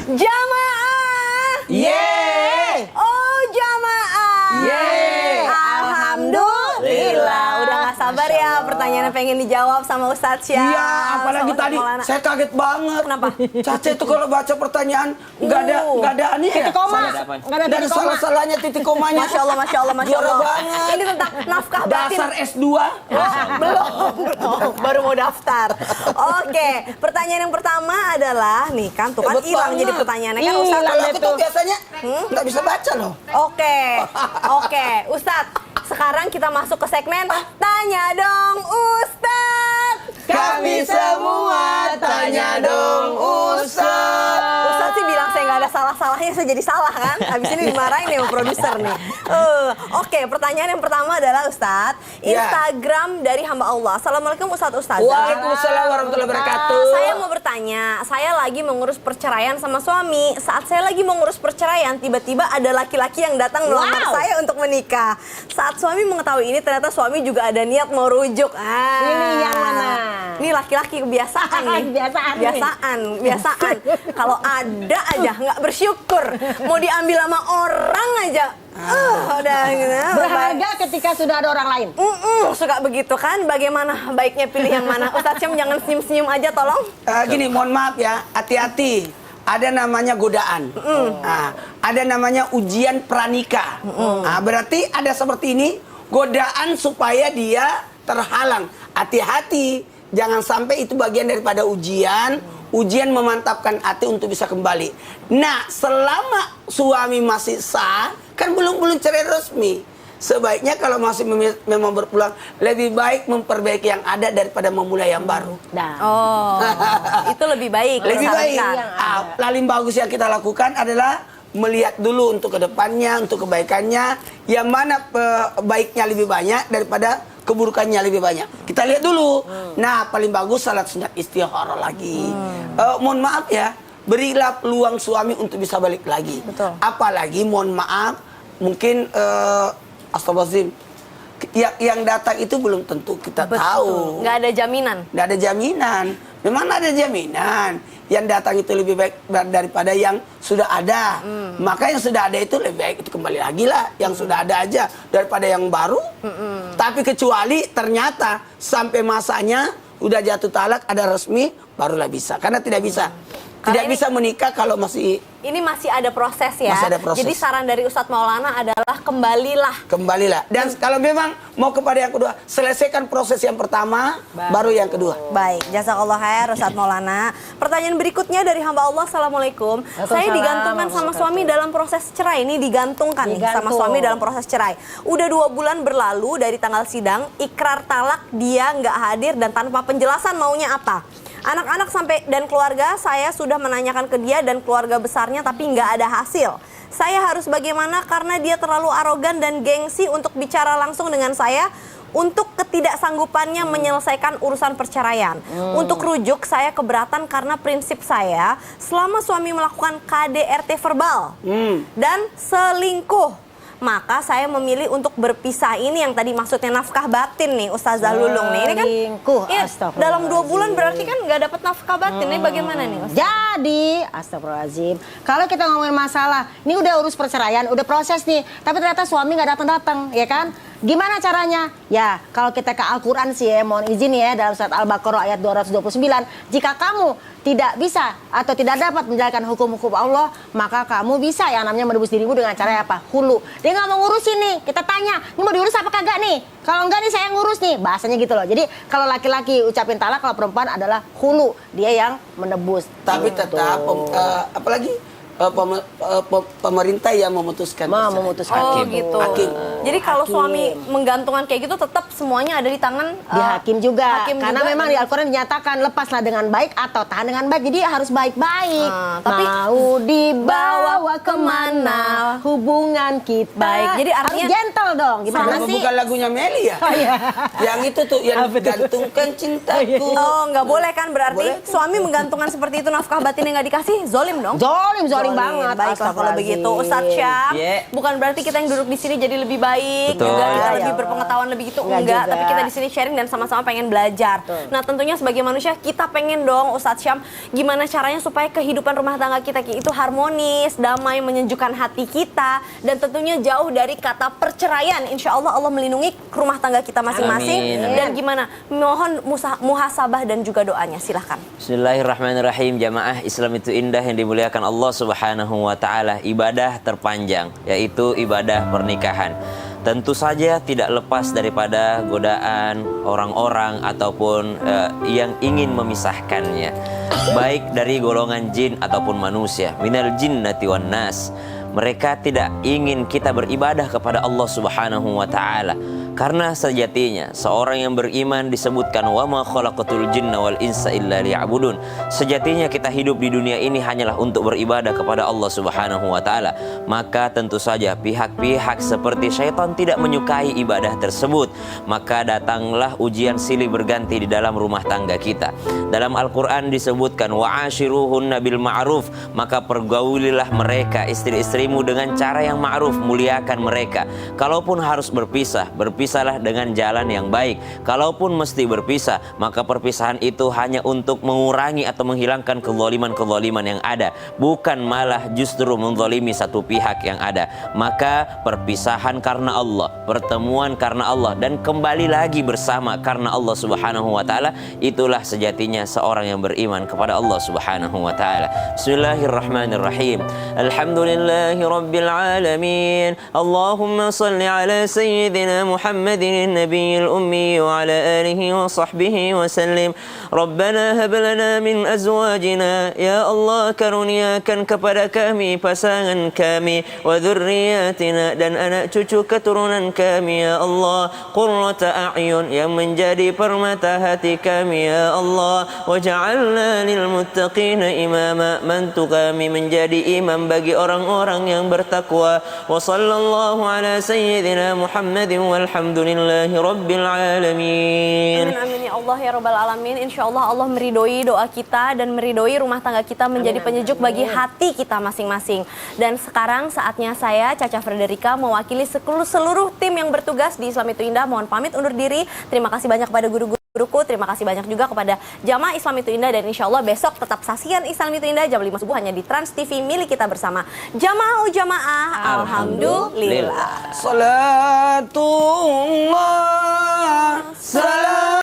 Jamaah. Yeay. Oh jamaah. Yeay. Alhamdulillah. Udah gak sabar ya pertanyaannya pengen dijawab sama Ustadz Syah. Iya, apalagi sama tadi Maulana. saya kaget banget. Kenapa? Caca itu kalau baca pertanyaan nggak ada aneh ya. Titik koma. Salah- Nggak ada Dan titik koma. salah-salahnya titik komanya. Masya Allah, Masya Allah, Masya Juara Allah. banget. Ini tentang nafkah batin. Dasar S2. Belum, baru mau daftar. Oke, pertanyaan yang pertama adalah nih kan tuh kan Hebat hilang banget. jadi pertanyaannya kan Hilang Ustadz. Kalau aku deh tuh tuh. biasanya nggak bisa baca loh. Oke, Ustadz. Sekarang kita masuk ke segmen Tanya Dong Ustadz. Kami semua tanya dong Ustaz. Ustadz sih bilang saya nggak ada salah-salahnya, saya jadi salah kan? Habis ini dimarahin nih sama produser nih. Oke, pertanyaan yang pertama adalah Ustadz, Ya. Instagram dari hamba Allah. Assalamualaikum Ustadzah. Waalaikumsalam warahmatullahi wabarakatuh. Saya mau bertanya, saya lagi mengurus perceraian sama suami. Saat saya lagi mengurus perceraian, tiba-tiba ada laki-laki yang datang melamar saya untuk menikah. Saat suami mengetahui ini, ternyata suami juga ada niat mau rujuk. Ini yang mana? Ini laki-laki kebiasaan nih. Kebiasaan. Kalau ada aja nggak bersyukur, mau diambil sama orang aja. Udah gitu. Berharga ketika sudah ada orang lain. Suka begitu kan? Bagaimana baiknya pilih yang mana? Ustadz Syam jangan senyum-senyum aja tolong. Gini, mohon maaf ya, hati-hati. Ada namanya godaan, ada namanya ujian pranikah. Berarti ada seperti ini, godaan supaya dia terhalang. Hati-hati, jangan sampai itu bagian daripada ujian. Ujian memantapkan hati untuk bisa kembali. Nah, selama suami masih sah, kan belum cerai resmi. Sebaiknya kalau masih memang berpulang, lebih baik memperbaiki yang ada daripada memulai yang baru. Itu lebih baik. Lebih baik. disarankan. Paling bagus yang kita lakukan adalah melihat dulu untuk kedepannya, untuk kebaikannya, yang mana baiknya lebih banyak daripada keburukannya lebih banyak. Kita lihat dulu. Nah, paling bagus salat sunat istikharah lagi. Mohon maaf ya, berilah peluang suami untuk bisa balik lagi. Betul. Apalagi mohon maaf, mungkin astagfirullahaladzim, yang datang itu belum tentu kita tahu. Nggak ada jaminan. Nggak ada jaminan. Memang nggak ada jaminan. Yang datang itu lebih baik daripada yang sudah ada. Maka yang sudah ada itu lebih baik itu kembali lagi lah. Yang sudah ada aja daripada yang baru. Tapi kecuali ternyata sampai masanya udah jatuh talak, ada resmi, barulah bisa. Karena tidak bisa. Tidak bisa menikah kalau masih... Ini masih ada proses ya. Masih ada proses. Jadi saran dari Ustadz Maulana adalah kembalilah. Kembalilah. Dan kalau memang mau kepada yang kedua, selesaikan proses yang pertama, baru yang kedua. Baik, jazakallah khair Ustadz Maulana. Pertanyaan berikutnya dari hamba Allah. Assalamualaikum. Saya digantungkan sama suami dalam proses cerai. Ini digantungkan nih sama suami dalam proses cerai. Udah 2 bulan berlalu dari tanggal sidang, ikrar talak dia nggak hadir dan tanpa penjelasan maunya apa. Anak-anak sampai dan keluarga saya sudah menanyakan ke dia dan keluarga besarnya tapi nggak ada hasil. Saya harus bagaimana karena dia terlalu arogan dan gengsi untuk bicara langsung dengan saya untuk ketidaksanggupannya menyelesaikan urusan perceraian. Untuk rujuk saya keberatan karena prinsip saya selama suami melakukan KDRT verbal dan selingkuh, maka saya memilih untuk berpisah. Ini yang tadi maksudnya nafkah batin nih Ustazah Lulung nih. Ini kan ya, dalam 2 bulan berarti kan nggak dapat nafkah batin. Ini bagaimana nih Ustaz? Jadi, astagfirullahaladzim, kalau kita ngomongin masalah, ini udah urus perceraian, udah proses nih, tapi ternyata suami nggak datang-datang, ya kan? Gimana caranya? Ya, kalau kita ke Al-Quran sih ya, mohon izin ya, dalam surat Al-Baqarah ayat 229, jika kamu tidak bisa atau tidak dapat menjalankan hukum-hukum Allah, maka kamu bisa yang namanya menebus dirimu dengan cara apa? Hulu. Dia nggak mau ngurusin nih, kita tanya, ini mau diurus apa kagak nih? Kalau enggak nih saya ngurus nih, bahasanya gitu loh. Jadi kalau laki-laki ucapin talak, kalau perempuan adalah hulu, dia yang menebus. Tapi tetap, apalagi pemerintah yang memutuskan. Hakim. Gitu. Hakim. Jadi kalau suami menggantungkan kayak gitu tetap semuanya ada di tangan di hakim juga. Karena juga. memang di Al-Quran dinyatakan lepaslah dengan baik atau tahan dengan baik. Jadi harus baik-baik. Tapi mau dibawa kemana hubungan kita. Baik. Jadi artinya harus gentle dong. Gimana sih? Bukan lagunya Meli ya? Yang itu tuh yang gantungkan cintaku. nggak boleh kan berarti Boleh. suami menggantungkan seperti itu nafkah batin yang nggak dikasih zolim dong. Zolim sering banget. Baiklah kalau begitu Ustadz Syam, bukan berarti kita yang duduk di sini jadi lebih baik, juga kita lebih berpengetahuan lebih gitu, enggak. Tapi kita di sini sharing dan sama-sama pengen belajar. Nah tentunya sebagai manusia kita pengen dong Ustadz Syam, gimana caranya supaya kehidupan rumah tangga kita itu harmonis, damai, menyejukkan hati kita, dan tentunya jauh dari kata perceraian. Insya Allah Allah melindungi rumah tangga kita masing-masing. Dan gimana? Mohon muhasabah dan juga doanya. Silahkan. Bismillahirrahmanirrahim. Jamaah Islam itu indah yang dimuliakan Allah Subhanahu wa taala. Ibadah terpanjang yaitu ibadah pernikahan. Tentu saja tidak lepas daripada godaan orang-orang ataupun yang ingin memisahkannya, baik dari golongan jin ataupun manusia. Minal jinnati wan nas. Mereka tidak ingin kita beribadah kepada Allah Subhanahu wa taala. Karena sejatinya seorang yang beriman disebutkan wa ma khalaqatul jinna wal insa illa liya'budun. Sejatinya kita hidup di dunia ini hanyalah untuk beribadah kepada Allah Subhanahu wa taala. Maka tentu saja pihak-pihak seperti syaitan tidak menyukai ibadah tersebut. Maka datanglah ujian silih berganti di dalam rumah tangga kita. Dalam Al-Qur'an disebutkan wa'ashiruhunna bil ma'ruf, maka pergaulilah mereka istri-istrimu dengan cara yang ma'ruf, muliakan mereka. Kalaupun harus berpisahlah dengan jalan yang baik. Kalaupun mesti berpisah, maka perpisahan itu hanya untuk mengurangi atau menghilangkan kezaliman-kezaliman yang ada, bukan malah justru menzalimi satu pihak yang ada. Maka perpisahan karena Allah, pertemuan karena Allah, dan kembali lagi bersama karena Allah Subhanahu wa taala, itulah sejatinya seorang yang beriman kepada Allah Subhanahu wa taala. Bismillahirrahmanirrahim. Alhamdulillahi rabbil alamin. Allahumma salli ala sayyidina Muhammadin nabiyil ummi wa ala alihi wa sahbihi wa sallim. Rabbana hab lana min azwajina, ya Allah karuniakan kepada kami pasangan kami, wa dzurriyyatina, dan anak cucu keturunan kami ya Allah, qurrata a'yun, yang menjadi permata hati kami ya Allah, waj'alna lil muttaqina imama, bantu kami menjadi imam bagi orang-orang yang bertakwa. Wa sallallahu ala sayyidina Muhammadin walhamdulillahi rabbil alamin. Amin amin ya Allah ya rabbal alamin. Insyaallah Allah meridhoi doa kita dan meridhoi rumah tangga kita menjadi penyejuk bagi hati kita masing-masing. Dan sekarang saatnya saya Caca Frederica mewakili seluruh tim yang bertugas di Islam Itu Indah mohon pamit undur diri. Terima kasih banyak kepada guru-guruku, terima kasih banyak juga kepada jamaah Islam Itu Indah, dan insya Allah besok tetap saksikan Islam Itu Indah jam 5 subuh hanya di Trans TV milik kita bersama. Jamaah jamaah, alhamdulillah. Salatullah salam